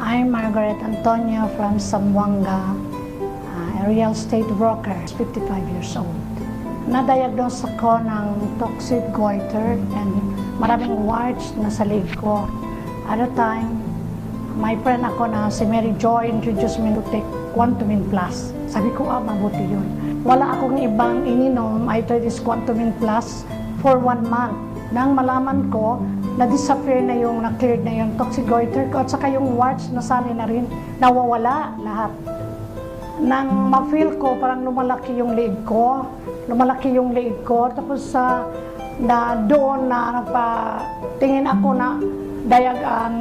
I'm Margaret Antonio from Zamboanga, a real estate broker, 55 years old. Na-diagnose ako ng toxic goiter and maraming warts na sa leg ko. At the time, my friend ako na si Mary Joy introduced me to take Quantumin Plus. Sabi ko, mabuti yun. Wala akong ibang ininom. I tried this Quantumin Plus for 1 month. Nang malaman ko, na-disappear na yung, na-cleared na yung toxic goiter ko at saka yung warts nasali na rin, nawawala lahat. Nang ma-feel ko, parang lumalaki yung leeg ko, tapos na doon na nagpa-tingin ako na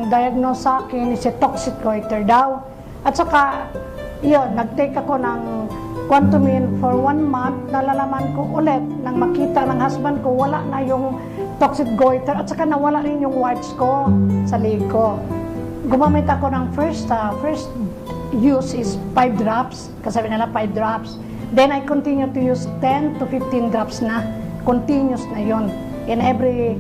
diagnose sa akin is a toxic goiter daw. At saka, yun, nag-take ako ng Quantumin for 1 month, nalalaman ko ulit, nang makita ng husband ko, wala na yung toxic goiter at saka nawala rin yung warts ko sa leg ko. Gumamit ako ng first use is 5 drops, kasabi nila 5 drops. Then I continue to use 10 to 15 drops na, continuous na yon. In every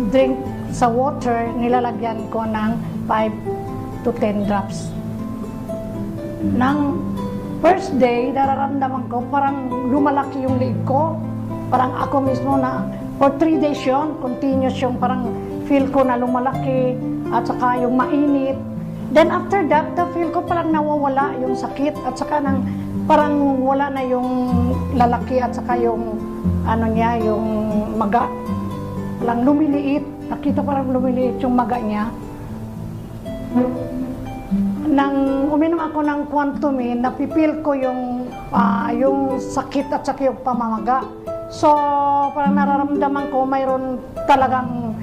drink sa water, nilalagyan ko ng 5 to 10 drops. Nang first day, nararamdaman ko parang lumalaki yung leg ko. Parang ako mismo na for 3 days yun, continuous yung parang feel ko na lumalaki at saka yung mainit. Then after that, the feel ko parang nawawala yung sakit at saka nang parang wala na yung lalaki at saka yung ano niya, yung maga. Parang lumiliit. Nakita parang lumiliit yung maga niya. Nang uminom ako ng Quantumin, napipil ko yung sakit at saka yung pamamaga. So, parang nararamdaman ko mayroon talagang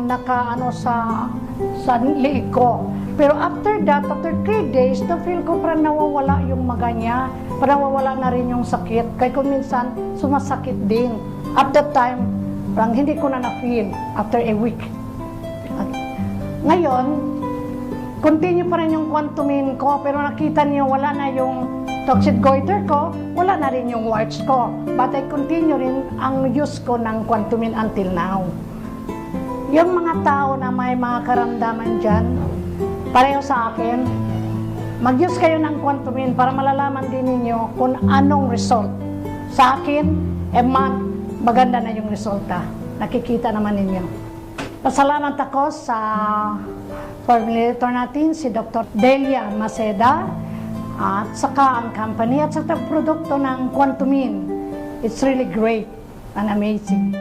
nakaano sa liig ko. Pero after that, after 3 days, na-feel ko parang nawawala yung maga niya. Parang nawawala na rin yung sakit. Kaya kung minsan, sumasakit din. At that time, parang hindi ko na na-feel after a week. Ngayon, continue pa rin yung Quantumin ko, pero nakita niyo wala na yung toxic goiter ko, wala na rin yung warts ko. But I continue rin ang use ko ng Quantumin until now. Yung mga tao na may mga karamdaman dyan, pareho sa akin, mag-use kayo ng Quantumin para malalaman din ninyo kung anong result. Sa akin, a month, maganda na yung resulta. Nakikita naman ninyo. Pasalamat ako sa formulator natin, si Dr. Delia Maceda, at saka ang company at saka produkto ng Quantumin. It's really great and amazing.